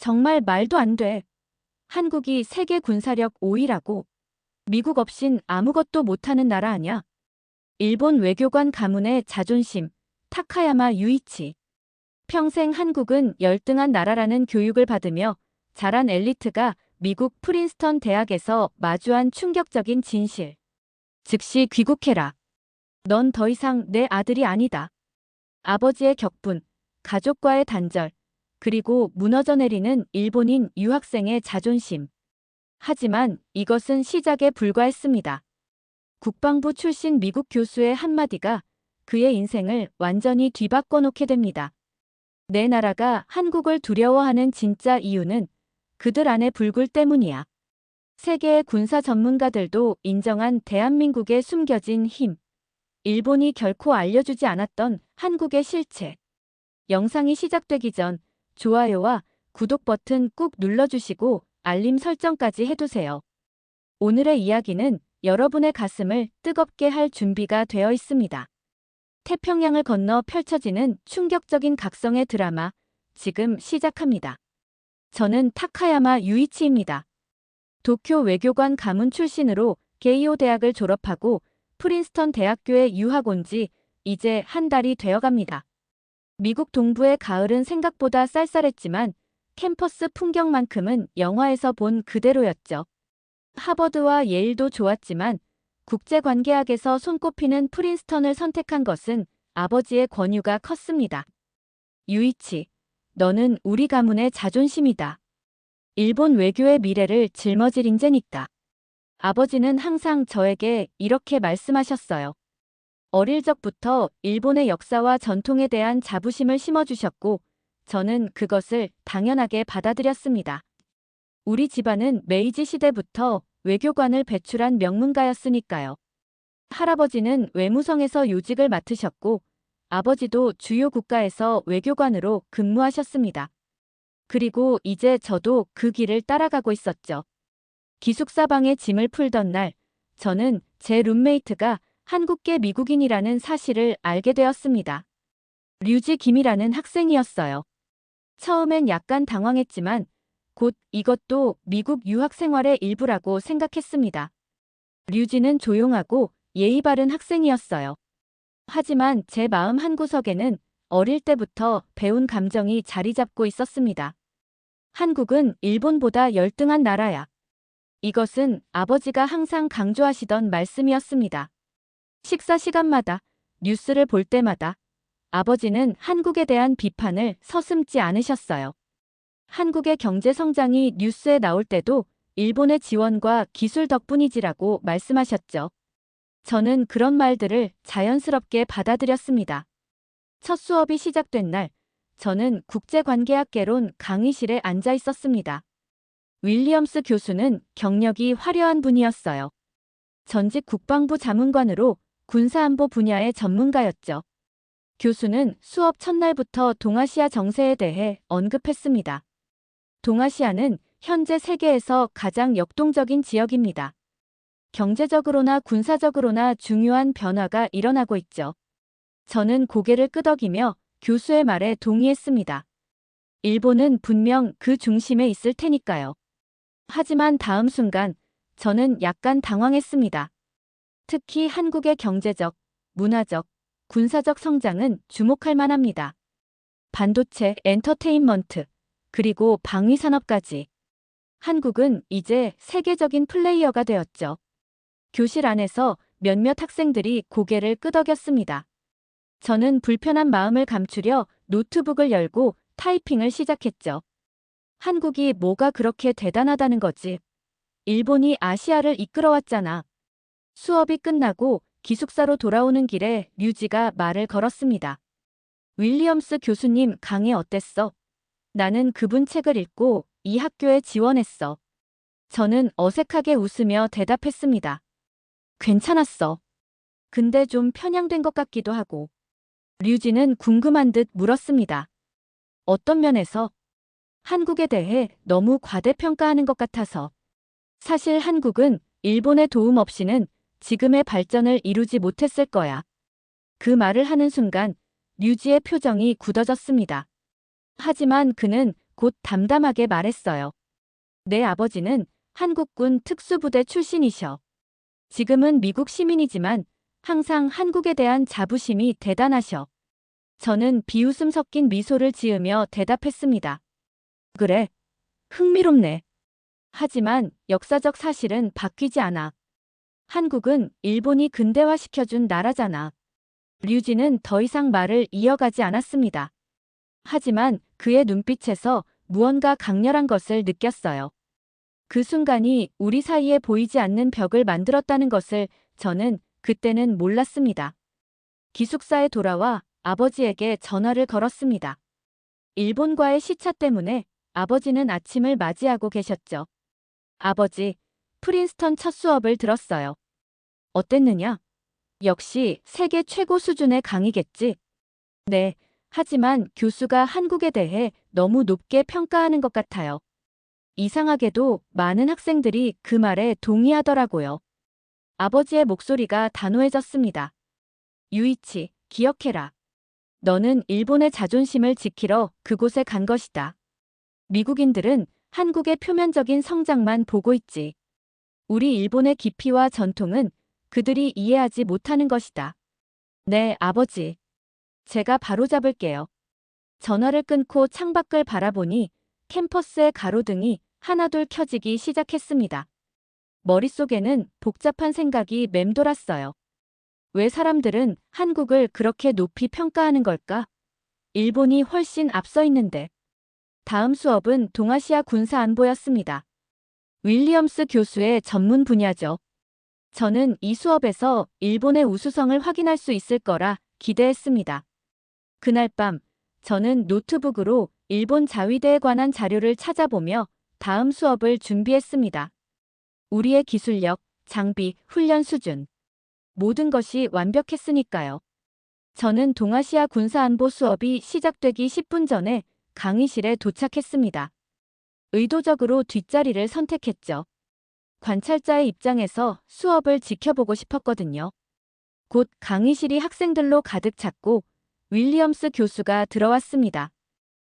정말 말도 안 돼. 한국이 세계 군사력 5위라고. 미국 없인 아무것도 못하는 나라 아냐. 일본 외교관 가문의 자존심, 타카야마 유이치. 평생 한국은 열등한 나라라는 교육을 받으며 자란 엘리트가 미국 프린스턴 대학에서 마주한 충격적인 진실. 즉시 귀국해라. 넌 더 이상 내 아들이 아니다. 아버지의 격분, 가족과의 단절, 그리고 무너져 내리는 일본인 유학생의 자존심. 하지만 이것은 시작에 불과했습니다. 국방부 출신 미국 교수의 한마디가 그의 인생을 완전히 뒤바꿔 놓게 됩니다. 내 나라가 한국을 두려워하는 진짜 이유는 그들 안의 불굴 때문이야. 세계의 군사 전문가들도 인정한 대한민국의 숨겨진 힘. 일본이 결코 알려주지 않았던 한국의 실체. 영상이 시작되기 전 좋아요와 구독 버튼 꾹 눌러주시고 알림 설정까지 해두세요. 오늘의 이야기는 여러분의 가슴을 뜨겁게 할 준비가 되어 있습니다. 태평양을 건너 펼쳐지는 충격적인 각성의 드라마, 지금 시작합니다. 저는 타카야마 유이치입니다. 도쿄 외교관 가문 출신으로 게이오 대학을 졸업하고 프린스턴 대학교에 유학 온 지 이제 한 달이 되어갑니다. 미국 동부의 가을은 생각보다 쌀쌀했지만 캠퍼스 풍경만큼은 영화에서 본 그대로였죠. 하버드와 예일도 좋았지만 국제관계학에서 손꼽히는 프린스턴을 선택한 것은 아버지의 권유가 컸습니다. 유이치, 너는 우리 가문의 자존심이다. 일본 외교의 미래를 짊어질 인재니까. 아버지는 항상 저에게 이렇게 말씀하셨어요. 어릴 적부터 일본의 역사와 전통에 대한 자부심을 심어주셨고 저는 그것을 당연하게 받아들였습니다. 우리 집안은 메이지 시대부터 외교관을 배출한 명문가였으니까요. 할아버지는 외무성에서 요직을 맡으셨고 아버지도 주요 국가에서 외교관으로 근무하셨습니다. 그리고 이제 저도 그 길을 따라가고 있었죠. 기숙사방에 짐을 풀던 날, 저는 제 룸메이트가 한국계 미국인이라는 사실을 알게 되었습니다. 류지 김이라는 학생이었어요. 처음엔 약간 당황했지만 곧 이것도 미국 유학 생활의 일부라고 생각했습니다. 류지는 조용하고 예의 바른 학생이었어요. 하지만 제 마음 한구석에는 어릴 때부터 배운 감정이 자리 잡고 있었습니다. 한국은 일본보다 열등한 나라야. 이것은 아버지가 항상 강조하시던 말씀이었습니다. 식사 시간마다, 뉴스를 볼 때마다 아버지는 한국에 대한 비판을 서슴지 않으셨어요. 한국의 경제 성장이 뉴스에 나올 때도 일본의 지원과 기술 덕분이지라고 말씀하셨죠. 저는 그런 말들을 자연스럽게 받아들였습니다. 첫 수업이 시작된 날, 저는 국제관계학개론 강의실에 앉아 있었습니다. 윌리엄스 교수는 경력이 화려한 분이었어요. 전직 국방부 자문관으로 군사안보 분야의 전문가였죠. 교수는 수업 첫날부터 동아시아 정세에 대해 언급했습니다. 동아시아는 현재 세계에서 가장 역동적인 지역입니다. 경제적으로나 군사적으로나 중요한 변화가 일어나고 있죠. 저는 고개를 끄덕이며 교수의 말에 동의했습니다. 일본은 분명 그 중심에 있을 테니까요. 하지만 다음 순간 저는 약간 당황했습니다. 특히 한국의 경제적, 문화적, 군사적 성장은 주목할 만합니다. 반도체, 엔터테인먼트, 그리고 방위산업까지. 한국은 이제 세계적인 플레이어가 되었죠. 교실 안에서 몇몇 학생들이 고개를 끄덕였습니다. 저는 불편한 마음을 감추려 노트북을 열고 타이핑을 시작했죠. 한국이 뭐가 그렇게 대단하다는 거지? 일본이 아시아를 이끌어왔잖아. 수업이 끝나고 기숙사로 돌아오는 길에 류지가 말을 걸었습니다. 윌리엄스 교수님 강의 어땠어? 나는 그분 책을 읽고 이 학교에 지원했어. 저는 어색하게 웃으며 대답했습니다. 괜찮았어. 근데 좀 편향된 것 같기도 하고. 류지는 궁금한 듯 물었습니다. 어떤 면에서? 한국에 대해 너무 과대평가하는 것 같아서. 사실 한국은 일본의 도움 없이는 지금의 발전을 이루지 못했을 거야. 그 말을 하는 순간 류지의 표정이 굳어졌습니다. 하지만 그는 곧 담담하게 말했어요. 내 아버지는 한국군 특수부대 출신이셔. 지금은 미국 시민이지만 항상 한국에 대한 자부심이 대단하셔. 저는 비웃음 섞인 미소를 지으며 대답했습니다. 그래, 흥미롭네. 하지만 역사적 사실은 바뀌지 않아. 한국은 일본이 근대화시켜준 나라잖아. 류지는 더 이상 말을 이어가지 않았습니다. 하지만 그의 눈빛에서 무언가 강렬한 것을 느꼈어요. 그 순간이 우리 사이에 보이지 않는 벽을 만들었다는 것을 저는 그때는 몰랐습니다. 기숙사에 돌아와 아버지에게 전화를 걸었습니다. 일본과의 시차 때문에 아버지는 아침을 맞이하고 계셨죠. 아버지, 프린스턴 첫 수업을 들었어요. 어땠느냐? 역시 세계 최고 수준의 강의겠지? 네, 하지만 교수가 한국에 대해 너무 높게 평가하는 것 같아요. 이상하게도 많은 학생들이 그 말에 동의하더라고요. 아버지의 목소리가 단호해졌습니다. 유이치, 기억해라. 너는 일본의 자존심을 지키러 그곳에 간 것이다. 미국인들은 한국의 표면적인 성장만 보고 있지. 우리 일본의 깊이와 전통은 그들이 이해하지 못하는 것이다. 네, 아버지. 제가 바로잡을게요. 전화를 끊고 창밖을 바라보니 캠퍼스의 가로등이 하나둘 켜지기 시작했습니다. 머릿속에는 복잡한 생각이 맴돌았어요. 왜 사람들은 한국을 그렇게 높이 평가하는 걸까? 일본이 훨씬 앞서 있는데. 다음 수업은 동아시아 군사 안보였습니다. 윌리엄스 교수의 전문 분야죠. 저는 이 수업에서 일본의 우수성을 확인할 수 있을 거라 기대했습니다. 그날 밤, 저는 노트북으로 일본 자위대에 관한 자료를 찾아보며 다음 수업을 준비했습니다. 우리의 기술력, 장비, 훈련 수준. 모든 것이 완벽했으니까요. 저는 동아시아 군사안보 수업이 시작되기 10분 전에 강의실에 도착했습니다. 의도적으로 뒷자리를 선택했죠. 관찰자의 입장에서 수업을 지켜보고 싶었거든요. 곧 강의실이 학생들로 가득 찼고 윌리엄스 교수가 들어왔습니다.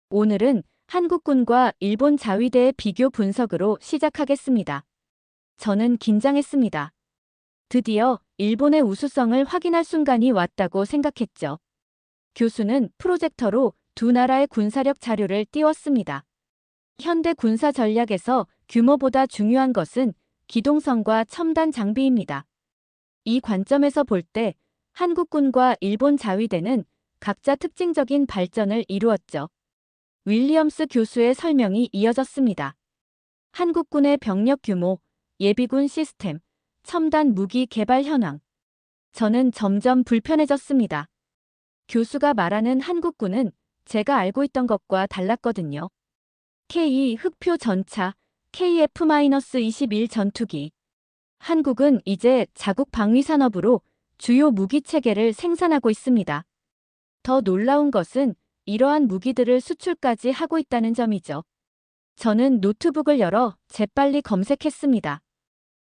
오늘은 한국군과 일본 자위대의 비교 분석으로 시작하겠습니다. 저는 긴장했습니다. 드디어 일본의 우수성을 확인할 순간이 왔다고 생각했죠. 교수는 프로젝터로 두 나라의 군사력 자료를 띄웠습니다. 현대 군사 전략에서 규모보다 중요한 것은 기동성과 첨단 장비입니다. 이 관점에서 볼 때 한국군과 일본 자위대는 각자 특징적인 발전을 이루었죠. 윌리엄스 교수의 설명이 이어졌습니다. 한국군의 병력 규모, 예비군 시스템, 첨단 무기 개발 현황. 저는 점점 불편해졌습니다. 교수가 말하는 한국군은 제가 알고 있던 것과 달랐거든요. K 흑표 전차, KF-21 전투기. 한국은 이제 자국 방위 산업으로 주요 무기 체계를 생산하고 있습니다. 더 놀라운 것은 이러한 무기들을 수출까지 하고 있다는 점이죠. 저는 노트북을 열어 재빨리 검색했습니다.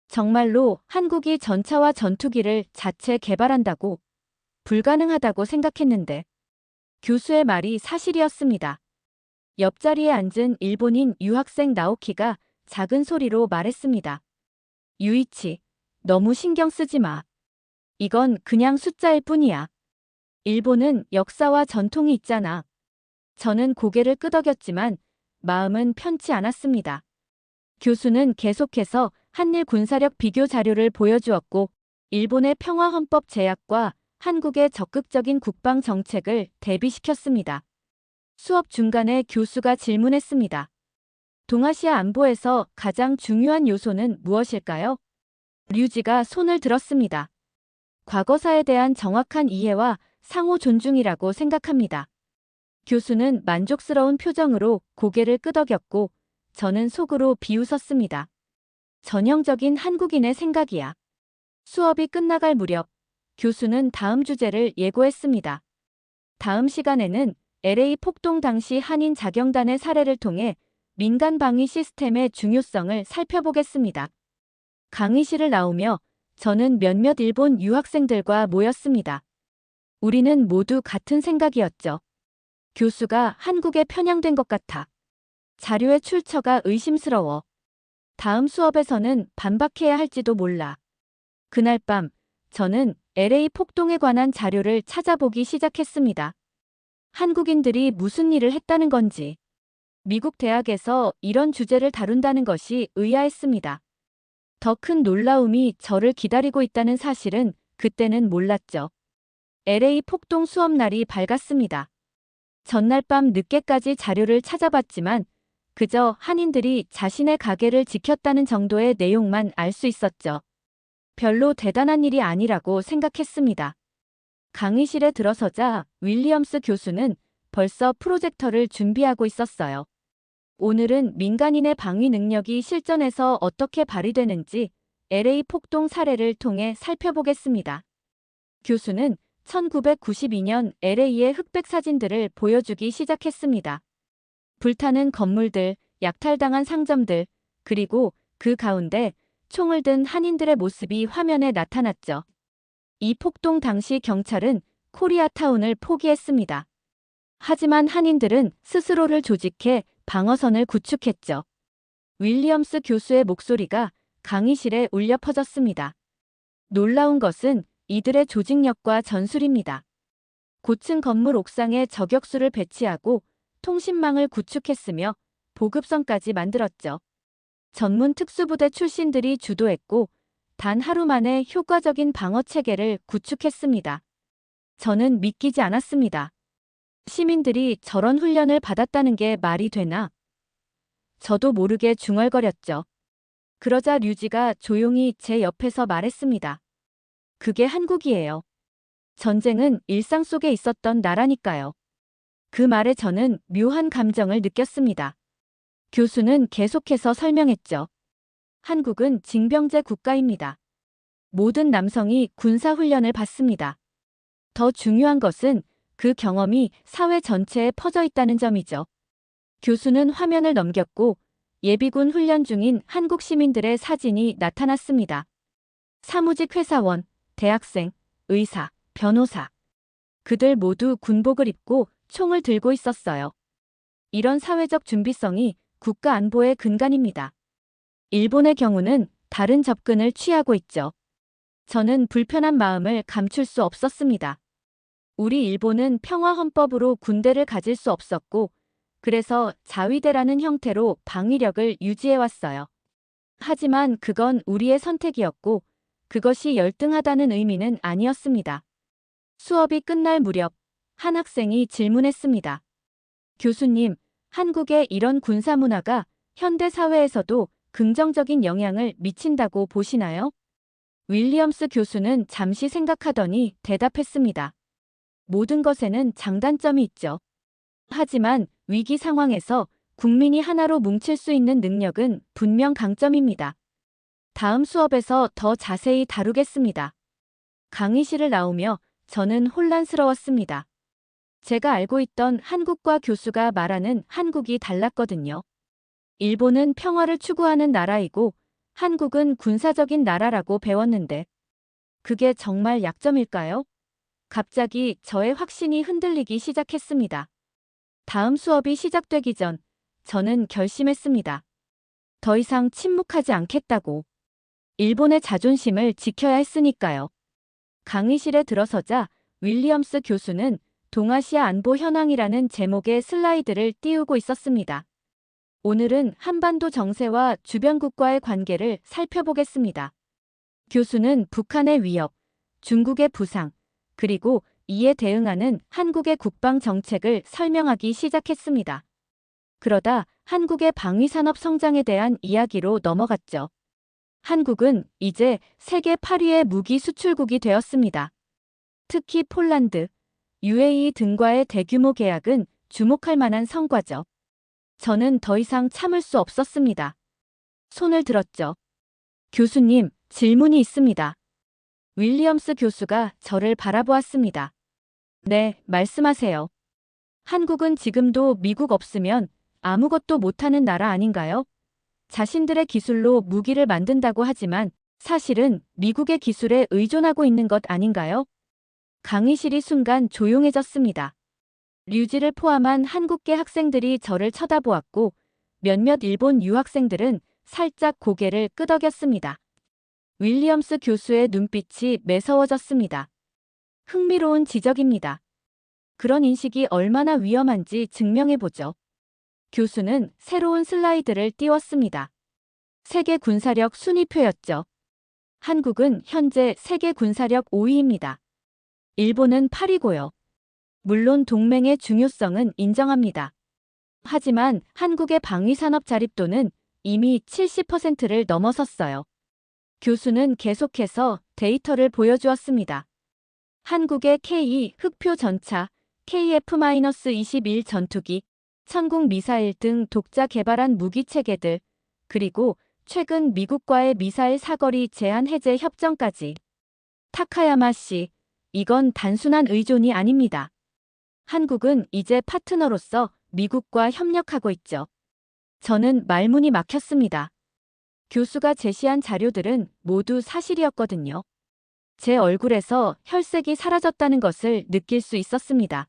정말로 한국이 전차와 전투기를 자체 개발한다고? 불가능하다고 생각했는데 교수의 말이 사실이었습니다. 옆자리에 앉은 일본인 유학생 나오키가 작은 소리로 말했습니다. 유이치, 너무 신경 쓰지 마. 이건 그냥 숫자일 뿐이야. 일본은 역사와 전통이 있잖아. 저는 고개를 끄덕였지만 마음은 편치 않았습니다. 교수는 계속해서 한일 군사력 비교 자료를 보여주었고 일본의 평화헌법 제약과 한국의 적극적인 국방 정책을 대비시켰습니다. 수업 중간에 교수가 질문했습니다. 동아시아 안보에서 가장 중요한 요소는 무엇일까요? 류지가 손을 들었습니다. 과거사에 대한 정확한 이해와 상호 존중이라고 생각합니다. 교수는 만족스러운 표정으로 고개를 끄덕였고 저는 속으로 비웃었습니다. 전형적인 한국인의 생각이야. 수업이 끝나갈 무렵 교수는 다음 주제를 예고했습니다. 다음 시간에는 LA 폭동 당시 한인 자경단의 사례를 통해 민간 방위 시스템의 중요성을 살펴보겠습니다. 강의실을 나오며 저는 몇몇 일본 유학생들과 모였습니다. 우리는 모두 같은 생각이었죠. 교수가 한국에 편향된 것 같아. 자료의 출처가 의심스러워. 다음 수업에서는 반박해야 할지도 몰라. 그날 밤, 저는 LA 폭동에 관한 자료를 찾아보기 시작했습니다. 한국인들이 무슨 일을 했다는 건지, 미국 대학에서 이런 주제를 다룬다는 것이 의아했습니다. 더 큰 놀라움이 저를 기다리고 있다는 사실은 그때는 몰랐죠. LA 폭동 수업날이 밝았습니다. 전날 밤 늦게까지 자료를 찾아봤지만 그저 한인들이 자신의 가게를 지켰다는 정도의 내용만 알 수 있었죠. 별로 대단한 일이 아니라고 생각했습니다. 강의실에 들어서자 윌리엄스 교수는 벌써 프로젝터를 준비하고 있었어요. 오늘은 민간인의 방위 능력이 실전에서 어떻게 발휘되는지 LA 폭동 사례를 통해 살펴보겠습니다. 교수는 1992년 LA의 흑백 사진들을 보여주기 시작했습니다. 불타는 건물들, 약탈당한 상점들, 그리고 그 가운데 총을 든 한인들의 모습이 화면에 나타났죠. 이 폭동 당시 경찰은 코리아타운을 포기했습니다. 하지만 한인들은 스스로를 조직해 방어선을 구축했죠. 윌리엄스 교수의 목소리가 강의실에 울려 퍼졌습니다. 놀라운 것은 이들의 조직력과 전술입니다. 고층 건물 옥상에 저격수를 배치하고 통신망을 구축했으며 보급선까지 만들었죠. 전문 특수부대 출신들이 주도했고 단 하루 만에 효과적인 방어 체계를 구축했습니다. 저는 믿기지 않았습니다. 시민들이 저런 훈련을 받았다는 게 말이 되나? 저도 모르게 중얼거렸죠. 그러자 류지가 조용히 제 옆에서 말했습니다. 그게 한국이에요. 전쟁은 일상 속에 있었던 나라니까요. 그 말에 저는 묘한 감정을 느꼈습니다. 교수는 계속해서 설명했죠. 한국은 징병제 국가입니다. 모든 남성이 군사훈련을 받습니다. 더 중요한 것은 그 경험이 사회 전체에 퍼져 있다는 점이죠. 교수는 화면을 넘겼고 예비군 훈련 중인 한국 시민들의 사진이 나타났습니다. 사무직 회사원, 대학생, 의사, 변호사. 그들 모두 군복을 입고 총을 들고 있었어요. 이런 사회적 준비성이 국가 안보의 근간입니다. 일본의 경우는 다른 접근을 취하고 있죠. 저는 불편한 마음을 감출 수 없었습니다. 우리 일본은 평화헌법으로 군대를 가질 수 없었고 그래서 자위대라는 형태로 방위력을 유지해왔어요. 하지만 그건 우리의 선택이었고 그것이 열등하다는 의미는 아니었습니다. 수업이 끝날 무렵 한 학생이 질문했습니다. 교수님, 한국의 이런 군사 문화가 현대 사회에서도 긍정적인 영향을 미친다고 보시나요? 윌리엄스 교수는 잠시 생각하더니 대답했습니다. 모든 것에는 장단점이 있죠. 하지만 위기 상황에서 국민이 하나로 뭉칠 수 있는 능력은 분명 강점입니다. 다음 수업에서 더 자세히 다루겠습니다. 강의실을 나오며 저는 혼란스러웠습니다. 제가 알고 있던 한국과 교수가 말하는 한국이 달랐거든요. 일본은 평화를 추구하는 나라이고 한국은 군사적인 나라라고 배웠는데 그게 정말 약점일까요? 갑자기 저의 확신이 흔들리기 시작했습니다. 다음 수업이 시작되기 전 저는 결심했습니다. 더 이상 침묵하지 않겠다고. 일본의 자존심을 지켜야 했으니까요. 강의실에 들어서자 윌리엄스 교수는 동아시아 안보 현황이라는 제목의 슬라이드를 띄우고 있었습니다. 오늘은 한반도 정세와 주변국과의 관계를 살펴보겠습니다. 교수는 북한의 위협, 중국의 부상, 그리고 이에 대응하는 한국의 국방 정책을 설명하기 시작했습니다. 그러다 한국의 방위산업 성장에 대한 이야기로 넘어갔죠. 한국은 이제 세계 8위의 무기 수출국이 되었습니다. 특히 폴란드, UAE 등과의 대규모 계약은 주목할 만한 성과죠. 저는 더 이상 참을 수 없었습니다. 손을 들었죠. 교수님, 질문이 있습니다. 윌리엄스 교수가 저를 바라보았습니다. 네, 말씀하세요. 한국은 지금도 미국 없으면 아무것도 못하는 나라 아닌가요? 자신들의 기술로 무기를 만든다고 하지만 사실은 미국의 기술에 의존하고 있는 것 아닌가요? 강의실이 순간 조용해졌습니다. 류지를 포함한 한국계 학생들이 저를 쳐다보았고 몇몇 일본 유학생들은 살짝 고개를 끄덕였습니다. 윌리엄스 교수의 눈빛이 매서워졌습니다. 흥미로운 지적입니다. 그런 인식이 얼마나 위험한지 증명해보죠. 교수는 새로운 슬라이드를 띄웠습니다. 세계 군사력 순위표였죠. 한국은 현재 세계 군사력 5위입니다. 일본은 8위고요. 물론 동맹의 중요성은 인정합니다. 하지만 한국의 방위산업 자립도는 이미 70%를 넘어섰어요. 교수는 계속해서 데이터를 보여주었습니다. 한국의 K2 흑표 전차, KF-21 전투기, 천국 미사일 등 독자 개발한 무기 체계들, 그리고 최근 미국과의 미사일 사거리 제한 해제 협정까지. 타카야마 씨, 이건 단순한 의존이 아닙니다. 한국은 이제 파트너로서 미국과 협력하고 있죠. 저는 말문이 막혔습니다. 교수가 제시한 자료들은 모두 사실이었거든요. 제 얼굴에서 혈색이 사라졌다는 것을 느낄 수 있었습니다.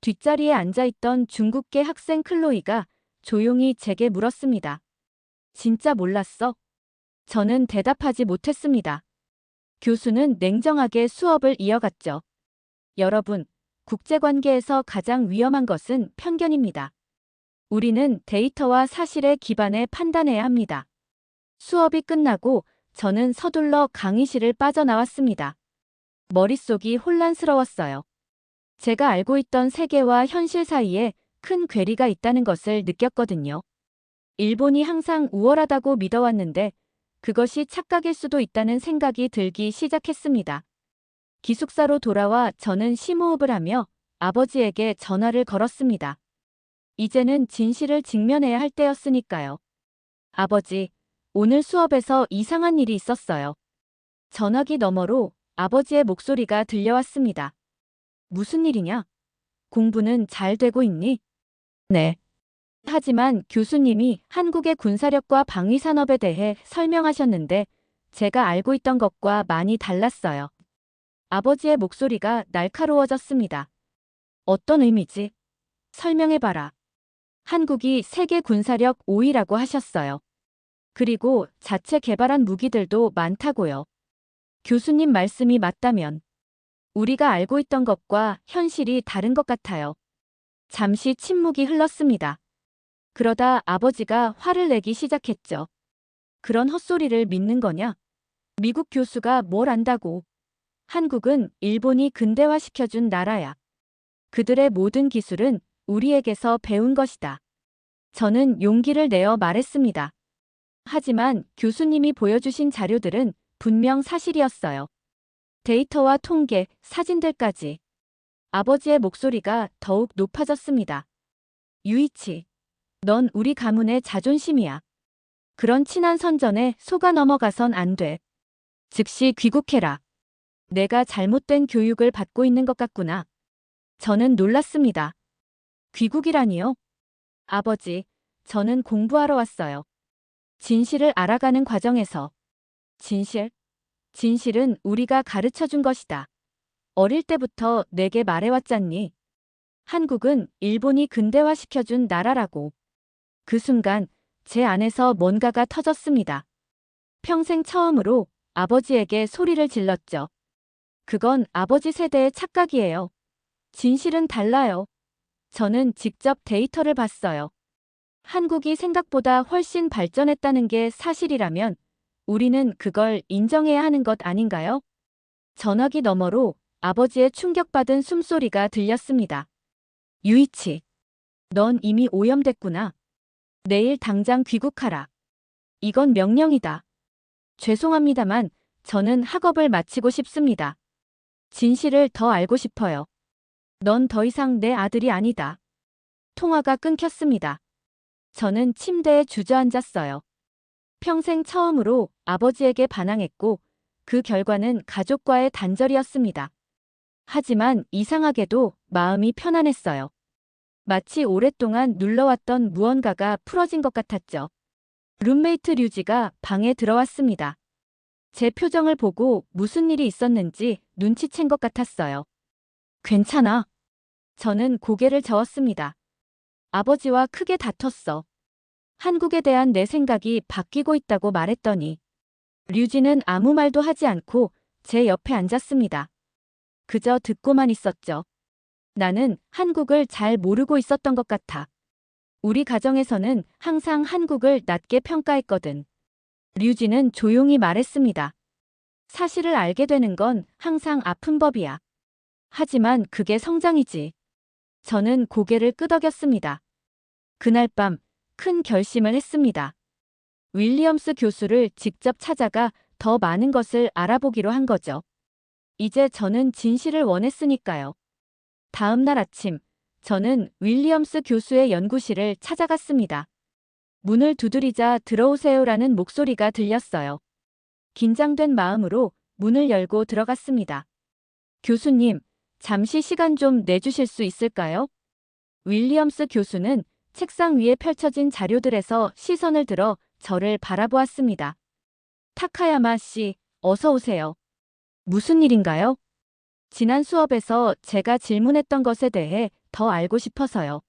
뒷자리에 앉아있던 중국계 학생 클로이가 조용히 제게 물었습니다. 진짜 몰랐어? 저는 대답하지 못했습니다. 교수는 냉정하게 수업을 이어갔죠. 여러분, 국제관계에서 가장 위험한 것은 편견입니다. 우리는 데이터와 사실에 기반해 판단해야 합니다. 수업이 끝나고 저는 서둘러 강의실을 빠져나왔습니다. 머릿속이 혼란스러웠어요. 제가 알고 있던 세계와 현실 사이에 큰 괴리가 있다는 것을 느꼈거든요. 일본이 항상 우월하다고 믿어왔는데 그것이 착각일 수도 있다는 생각이 들기 시작했습니다. 기숙사로 돌아와 저는 심호흡을 하며 아버지에게 전화를 걸었습니다. 이제는 진실을 직면해야 할 때였으니까요. 아버지, 오늘 수업에서 이상한 일이 있었어요. 전화기 너머로 아버지의 목소리가 들려왔습니다. 무슨 일이냐? 공부는 잘 되고 있니? 네. 하지만 교수님이 한국의 군사력과 방위산업에 대해 설명하셨는데 제가 알고 있던 것과 많이 달랐어요. 아버지의 목소리가 날카로워졌습니다. 어떤 의미지? 설명해봐라. 한국이 세계 군사력 5위라고 하셨어요. 그리고 자체 개발한 무기들도 많다고요. 교수님 말씀이 맞다면 우리가 알고 있던 것과 현실이 다른 것 같아요. 잠시 침묵이 흘렀습니다. 그러다 아버지가 화를 내기 시작했죠. 그런 헛소리를 믿는 거냐? 미국 교수가 뭘 안다고. 한국은 일본이 근대화시켜준 나라야. 그들의 모든 기술은 우리에게서 배운 것이다. 저는 용기를 내어 말했습니다. 하지만 교수님이 보여주신 자료들은 분명 사실이었어요. 데이터와 통계, 사진들까지. 아버지의 목소리가 더욱 높아졌습니다. 유이치, 넌 우리 가문의 자존심이야. 그런 친한 선전에 속아 넘어가선 안 돼. 즉시 귀국해라. 내가 잘못된 교육을 받고 있는 것 같구나. 저는 놀랐습니다. 귀국이라니요? 아버지, 저는 공부하러 왔어요. 진실을 알아가는 과정에서. 진실? 진실은 우리가 가르쳐준 것이다. 어릴 때부터 내게 말해왔잖니. 한국은 일본이 근대화시켜준 나라라고. 그 순간 제 안에서 뭔가가 터졌습니다. 평생 처음으로 아버지에게 소리를 질렀죠. 그건 아버지 세대의 착각이에요. 진실은 달라요. 저는 직접 데이터를 봤어요. 한국이 생각보다 훨씬 발전했다는 게 사실이라면 우리는 그걸 인정해야 하는 것 아닌가요? 전화기 너머로 아버지의 충격받은 숨소리가 들렸습니다. 유이치, 넌 이미 오염됐구나. 내일 당장 귀국하라. 이건 명령이다. 죄송합니다만 저는 학업을 마치고 싶습니다. 진실을 더 알고 싶어요. 넌 더 이상 내 아들이 아니다. 통화가 끊겼습니다. 저는 침대에 주저앉았어요. 평생 처음으로 아버지에게 반항했고 그 결과는 가족과의 단절이었습니다. 하지만 이상하게도 마음이 편안했어요. 마치 오랫동안 눌러왔던 무언가가 풀어진 것 같았죠. 룸메이트 류지가 방에 들어왔습니다. 제 표정을 보고 무슨 일이 있었는지 눈치챈 것 같았어요. 괜찮아. 저는 고개를 저었습니다. 아버지와 크게 다퉜어. 한국에 대한 내 생각이 바뀌고 있다고 말했더니 류지는 아무 말도 하지 않고 제 옆에 앉았습니다. 그저 듣고만 있었죠. 나는 한국을 잘 모르고 있었던 것 같아. 우리 가정에서는 항상 한국을 낮게 평가했거든. 류지는 조용히 말했습니다. 사실을 알게 되는 건 항상 아픈 법이야. 하지만 그게 성장이지. 저는 고개를 끄덕였습니다. 그날 밤 큰 결심을 했습니다. 윌리엄스 교수를 직접 찾아가 더 많은 것을 알아보기로 한 거죠. 이제 저는 진실을 원했으니까요. 다음 날 아침, 저는 윌리엄스 교수의 연구실을 찾아갔습니다. 문을 두드리자 들어오세요라는 목소리가 들렸어요. 긴장된 마음으로 문을 열고 들어갔습니다. 교수님, 잠시 시간 좀 내주실 수 있을까요? 윌리엄스 교수는 책상 위에 펼쳐진 자료들에서 시선을 들어 저를 바라보았습니다. 타카야마 씨, 어서 오세요. 무슨 일인가요? 지난 수업에서 제가 질문했던 것에 대해 더 알고 싶어서요.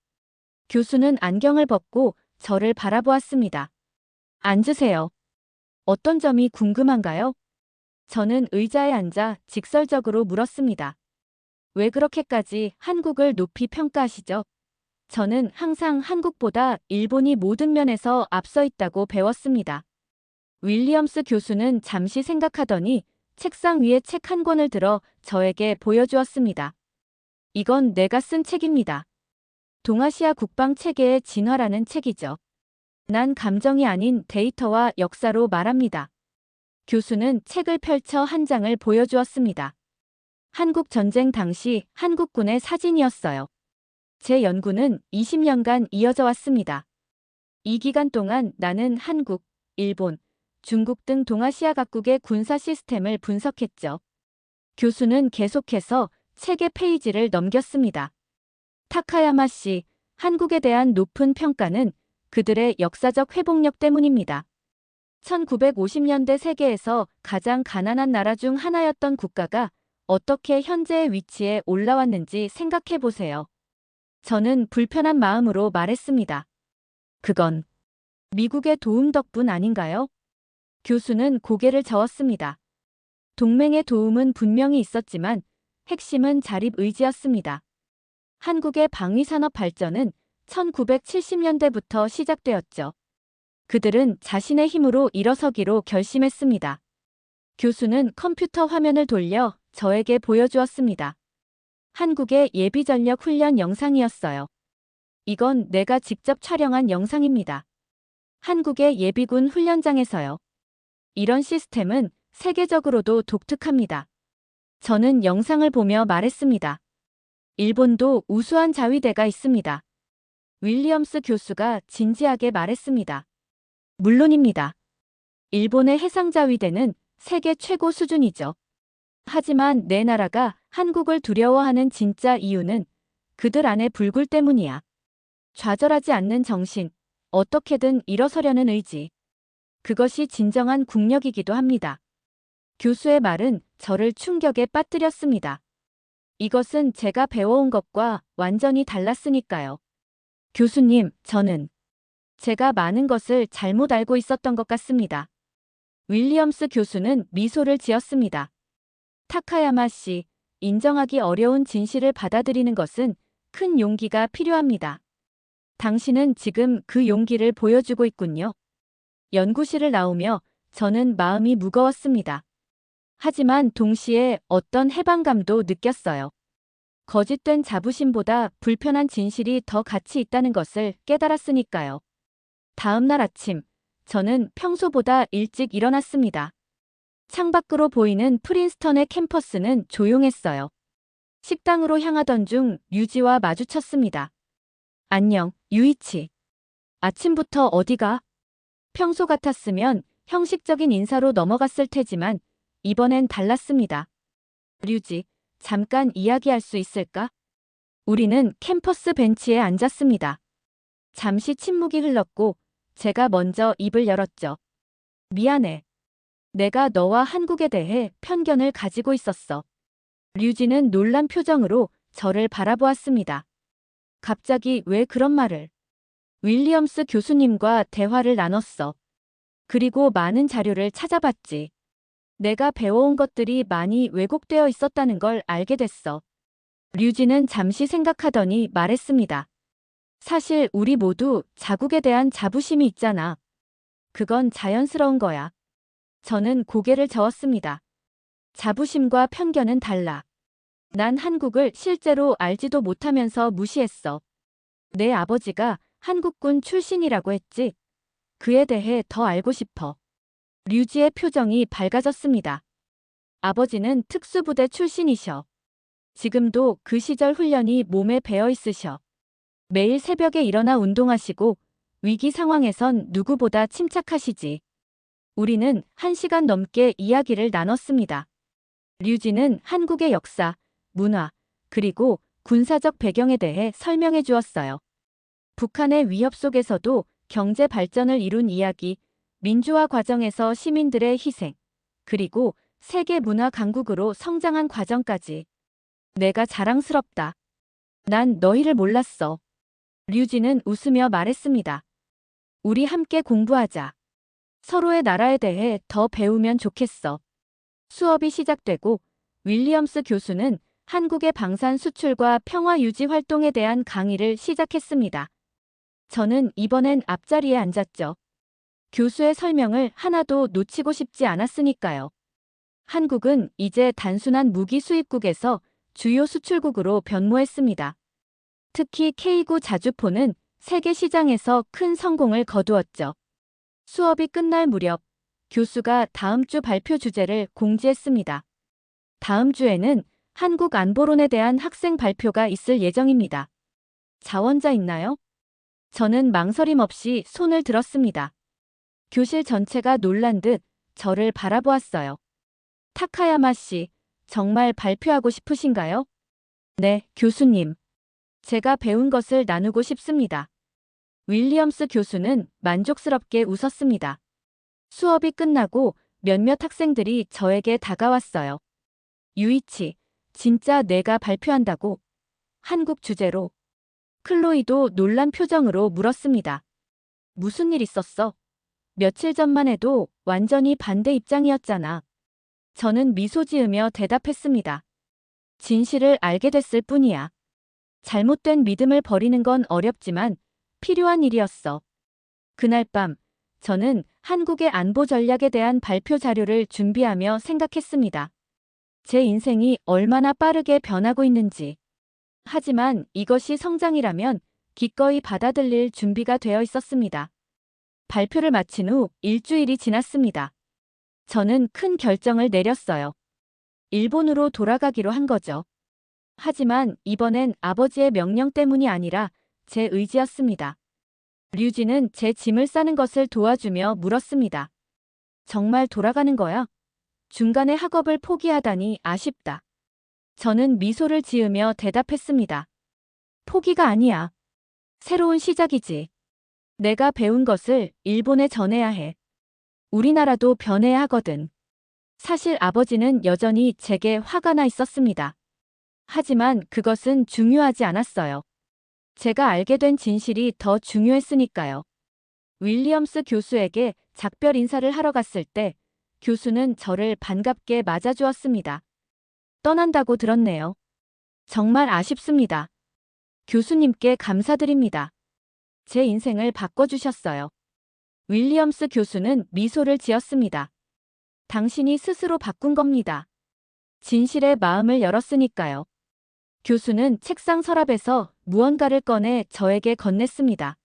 교수는 안경을 벗고 저를 바라보았습니다. 앉으세요. 어떤 점이 궁금한가요? 저는 의자에 앉아 직설적으로 물었습니다. 왜 그렇게까지 한국을 높이 평가하시죠? 저는 항상 한국보다 일본이 모든 면에서 앞서 있다고 배웠습니다. 윌리엄스 교수는 잠시 생각하더니 책상 위에 책 한 권을 들어 저에게 보여주었습니다. 이건 내가 쓴 책입니다. 동아시아 국방 체계의 진화라는 책이죠. 난 감정이 아닌 데이터와 역사로 말합니다. 교수는 책을 펼쳐 한 장을 보여주었습니다. 한국 전쟁 당시 한국군의 사진이었어요. 제 연구는 20년간 이어져 왔습니다. 이 기간 동안 나는 한국, 일본, 중국 등 동아시아 각국의 군사 시스템을 분석했죠. 교수는 계속해서 책의 페이지를 넘겼습니다. 타카야마 씨, 한국에 대한 높은 평가는 그들의 역사적 회복력 때문입니다. 1950년대 세계에서 가장 가난한 나라 중 하나였던 국가가 어떻게 현재의 위치에 올라왔는지 생각해 보세요. 저는 불편한 마음으로 말했습니다. 그건 미국의 도움 덕분 아닌가요? 교수는 고개를 저었습니다. 동맹의 도움은 분명히 있었지만 핵심은 자립 의지였습니다. 한국의 방위산업 발전은 1970년대부터 시작되었죠. 그들은 자신의 힘으로 일어서기로 결심했습니다. 교수는 컴퓨터 화면을 돌려 저에게 보여주었습니다. 한국의 예비전력 훈련 영상이었어요. 이건 내가 직접 촬영한 영상입니다. 한국의 예비군 훈련장에서요. 이런 시스템은 세계적으로도 독특합니다. 저는 영상을 보며 말했습니다. 일본도 우수한 자위대가 있습니다. 윌리엄스 교수가 진지하게 말했습니다. 물론입니다. 일본의 해상자위대는 세계 최고 수준이죠. 하지만 내 나라가 한국을 두려워하는 진짜 이유는 그들 안의 불굴 때문이야. 좌절하지 않는 정신, 어떻게든 일어서려는 의지. 그것이 진정한 국력이기도 합니다. 교수의 말은 저를 충격에 빠뜨렸습니다. 이것은 제가 배워온 것과 완전히 달랐으니까요. 교수님, 저는 제가 많은 것을 잘못 알고 있었던 것 같습니다. 윌리엄스 교수는 미소를 지었습니다. 타카야마 씨, 인정하기 어려운 진실을 받아들이는 것은 큰 용기가 필요합니다. 당신은 지금 그 용기를 보여주고 있군요. 연구실을 나오며 저는 마음이 무거웠습니다. 하지만 동시에 어떤 해방감도 느꼈어요. 거짓된 자부심보다 불편한 진실이 더 가치 있다는 것을 깨달았으니까요. 다음 날 아침, 저는 평소보다 일찍 일어났습니다. 창밖으로 보이는 프린스턴의 캠퍼스는 조용했어요. 식당으로 향하던 중 류지와 마주쳤습니다. 안녕, 유이치. 아침부터 어디가? 평소 같았으면 형식적인 인사로 넘어갔을 테지만 이번엔 달랐습니다. 류지, 잠깐 이야기할 수 있을까? 우리는 캠퍼스 벤치에 앉았습니다. 잠시 침묵이 흘렀고 제가 먼저 입을 열었죠. 미안해. 내가 너와 한국에 대해 편견을 가지고 있었어. 류지는 놀란 표정으로 저를 바라보았습니다. 갑자기 왜 그런 말을? 윌리엄스 교수님과 대화를 나눴어. 그리고 많은 자료를 찾아봤지. 내가 배워온 것들이 많이 왜곡되어 있었다는 걸 알게 됐어. 류지는 잠시 생각하더니 말했습니다. 사실 우리 모두 자국에 대한 자부심이 있잖아. 그건 자연스러운 거야. 저는 고개를 저었습니다. 자부심과 편견은 달라. 난 한국을 실제로 알지도 못하면서 무시했어. 내 아버지가 한국군 출신이라고 했지. 그에 대해 더 알고 싶어. 류지의 표정이 밝아졌습니다. 아버지는 특수부대 출신이셔. 지금도 그 시절 훈련이 몸에 배어 있으셔. 매일 새벽에 일어나 운동하시고 위기 상황에선 누구보다 침착하시지. 우리는 1시간 넘게 이야기를 나눴습니다. 류지는 한국의 역사, 문화, 그리고 군사적 배경에 대해 설명해 주었어요. 북한의 위협 속에서도 경제 발전을 이룬 이야기, 민주화 과정에서 시민들의 희생, 그리고 세계 문화 강국으로 성장한 과정까지. 내가 자랑스럽다. 난 너희를 몰랐어. 류지는 웃으며 말했습니다. 우리 함께 공부하자. 서로의 나라에 대해 더 배우면 좋겠어. 수업이 시작되고 윌리엄스 교수는 한국의 방산 수출과 평화 유지 활동에 대한 강의를 시작했습니다. 저는 이번엔 앞자리에 앉았죠. 교수의 설명을 하나도 놓치고 싶지 않았으니까요. 한국은 이제 단순한 무기 수입국에서 주요 수출국으로 변모했습니다. 특히 K9 자주포는 세계 시장에서 큰 성공을 거두었죠. 수업이 끝날 무렵 교수가 다음 주 발표 주제를 공지했습니다. 다음 주에는 한국 안보론에 대한 학생 발표가 있을 예정입니다. 자원자 있나요? 저는 망설임 없이 손을 들었습니다. 교실 전체가 놀란 듯 저를 바라보았어요. 타카야마 씨, 정말 발표하고 싶으신가요? 네, 교수님. 제가 배운 것을 나누고 싶습니다. 윌리엄스 교수는 만족스럽게 웃었습니다. 수업이 끝나고 몇몇 학생들이 저에게 다가왔어요. 유이치, 진짜 내가 발표한다고? 한국 주제로. 클로이도 놀란 표정으로 물었습니다. 무슨 일 있었어? 며칠 전만 해도 완전히 반대 입장이었잖아. 저는 미소 지으며 대답했습니다. 진실을 알게 됐을 뿐이야. 잘못된 믿음을 버리는 건 어렵지만 필요한 일이었어. 그날 밤, 저는 한국의 안보 전략에 대한 발표 자료를 준비하며 생각했습니다. 제 인생이 얼마나 빠르게 변하고 있는지. 하지만 이것이 성장이라면 기꺼이 받아들일 준비가 되어 있었습니다. 발표를 마친 후 일주일이 지났습니다. 저는 큰 결정을 내렸어요. 일본으로 돌아가기로 한 거죠. 하지만 이번엔 아버지의 명령 때문이 아니라 제 의지였습니다. 류지는 제 짐을 싸는 것을 도와주며 물었습니다. 정말 돌아가는 거야? 중간에 학업을 포기하다니 아쉽다. 저는 미소를 지으며 대답했습니다. 포기가 아니야. 새로운 시작이지. 내가 배운 것을 일본에 전해야 해. 우리나라도 변해야 하거든. 사실 아버지는 여전히 제게 화가 나 있었습니다. 하지만 그것은 중요하지 않았어요. 제가 알게 된 진실이 더 중요했으니까요. 윌리엄스 교수에게 작별 인사를 하러 갔을 때 교수는 저를 반갑게 맞아주었습니다. 떠난다고 들었네요. 정말 아쉽습니다. 교수님께 감사드립니다. 제 인생을 바꿔주셨어요. 윌리엄스 교수는 미소를 지었습니다. 당신이 스스로 바꾼 겁니다. 진실의 마음을 열었으니까요. 교수는 책상 서랍에서 무언가를 꺼내 저에게 건넸습니다.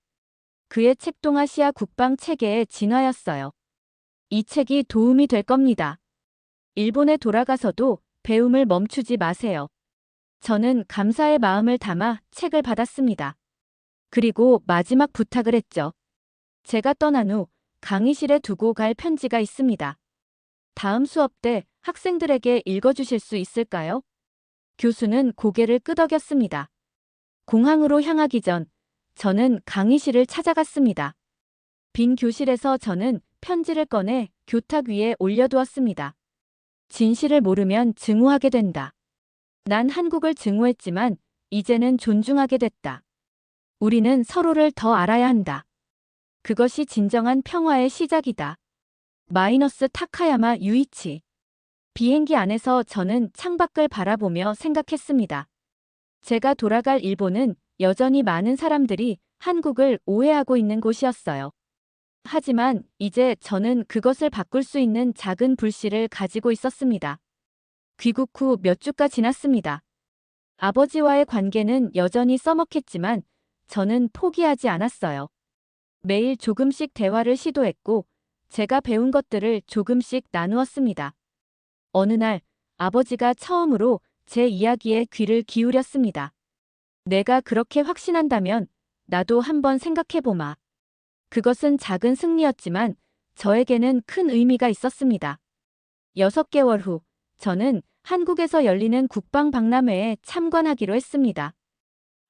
그의 책 동아시아 국방 체계의 진화였어요. 이 책이 도움이 될 겁니다. 일본에 돌아가서도 배움을 멈추지 마세요. 저는 감사의 마음을 담아 책을 받았습니다. 그리고 마지막 부탁을 했죠. 제가 떠난 후 강의실에 두고 갈 편지가 있습니다. 다음 수업 때 학생들에게 읽어주실 수 있을까요? 교수는 고개를 끄덕였습니다. 공항으로 향하기 전 저는 강의실을 찾아갔습니다. 빈 교실에서 저는 편지를 꺼내 교탁 위에 올려두었습니다. 진실을 모르면 증오하게 된다. 난 한국을 증오했지만 이제는 존중하게 됐다. 우리는 서로를 더 알아야 한다. 그것이 진정한 평화의 시작이다. 마이너스 타카야마 유이치. 비행기 안에서 저는 창밖을 바라보며 생각했습니다. 제가 돌아갈 일본은 여전히 많은 사람들이 한국을 오해하고 있는 곳이었어요. 하지만 이제 저는 그것을 바꿀 수 있는 작은 불씨를 가지고 있었습니다. 귀국 후 몇 주가 지났습니다. 아버지와의 관계는 여전히 써먹했지만 저는 포기하지 않았어요. 매일 조금씩 대화를 시도했고 제가 배운 것들을 조금씩 나누었습니다. 어느 날 아버지가 처음으로 제 이야기에 귀를 기울였습니다. 내가 그렇게 확신한다면 나도 한번 생각해보마. 그것은 작은 승리였지만 저에게는 큰 의미가 있었습니다. 6개월 후 저는 한국에서 열리는 국방박람회에 참관하기로 했습니다.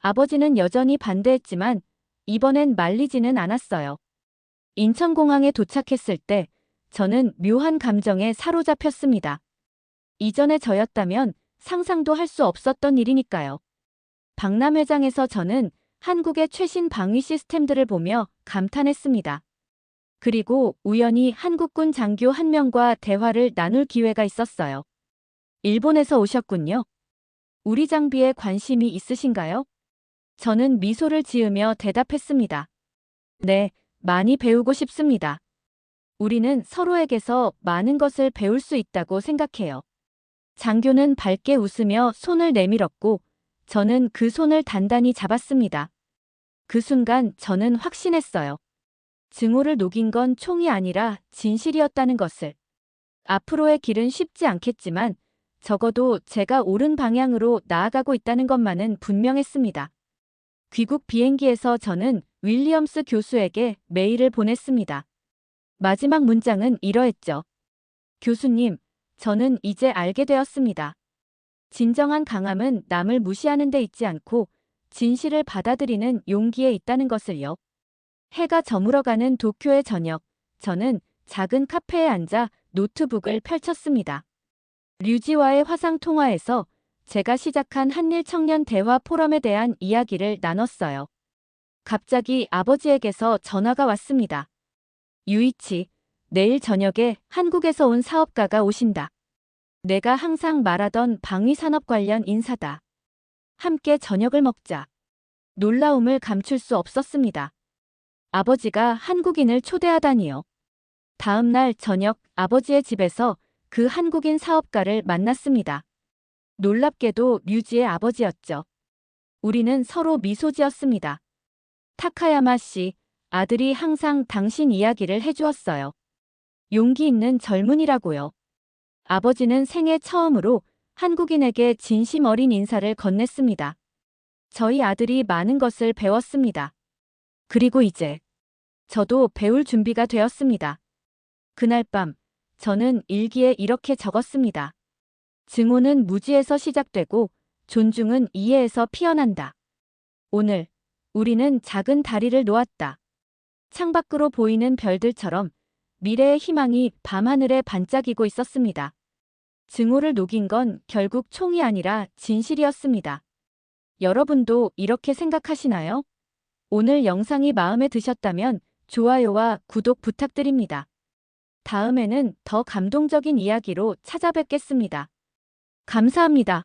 아버지는 여전히 반대했지만 이번엔 말리지는 않았어요. 인천공항에 도착했을 때 저는 묘한 감정에 사로잡혔습니다. 이전의 저였다면 상상도 할 수 없었던 일이니까요. 박람회장에서 저는 한국의 최신 방위 시스템들을 보며 감탄했습니다. 그리고 우연히 한국군 장교 한 명과 대화를 나눌 기회가 있었어요. 일본에서 오셨군요. 우리 장비에 관심이 있으신가요? 저는 미소를 지으며 대답했습니다. 네, 많이 배우고 싶습니다. 우리는 서로에게서 많은 것을 배울 수 있다고 생각해요. 장교는 밝게 웃으며 손을 내밀었고 저는 그 손을 단단히 잡았습니다. 그 순간 저는 확신했어요. 증오를 녹인 건 총이 아니라 진실이었다는 것을. 앞으로의 길은 쉽지 않겠지만 적어도 제가 옳은 방향으로 나아가고 있다는 것만은 분명했습니다. 귀국 비행기에서 저는 윌리엄스 교수에게 메일을 보냈습니다. 마지막 문장은 이러했죠. 교수님, 저는 이제 알게 되었습니다. 진정한 강함은 남을 무시하는 데 있지 않고 진실을 받아들이는 용기에 있다는 것을요. 해가 저물어가는 도쿄의 저녁, 저는 작은 카페에 앉아 노트북을 펼쳤습니다. 류지와의 화상 통화에서 제가 시작한 한일 청년 대화 포럼에 대한 이야기를 나눴어요. 갑자기 아버지에게서 전화가 왔습니다. 유이치, 내일 저녁에 한국에서 온 사업가가 오신다. 내가 항상 말하던 방위산업 관련 인사다. 함께 저녁을 먹자. 놀라움을 감출 수 없었습니다. 아버지가 한국인을 초대하다니요. 다음 날 저녁 아버지의 집에서 그 한국인 사업가를 만났습니다. 놀랍게도 류지의 아버지였죠. 우리는 서로 미소 지었습니다. 타카야마 씨, 아들이 항상 당신 이야기를 해주었어요. 용기 있는 젊은이라고요. 아버지는 생애 처음으로 한국인에게 진심 어린 인사를 건넸습니다. 저희 아들이 많은 것을 배웠습니다. 그리고 이제 저도 배울 준비가 되었습니다. 그날 밤 저는 일기에 이렇게 적었습니다. 증오는 무지에서 시작되고 존중은 이해에서 피어난다. 오늘 우리는 작은 다리를 놓았다. 창밖으로 보이는 별들처럼 미래의 희망이 밤하늘에 반짝이고 있었습니다. 증오를 녹인 건 결국 총이 아니라 진실이었습니다. 여러분도 이렇게 생각하시나요? 오늘 영상이 마음에 드셨다면 좋아요와 구독 부탁드립니다. 다음에는 더 감동적인 이야기로 찾아뵙겠습니다. 감사합니다.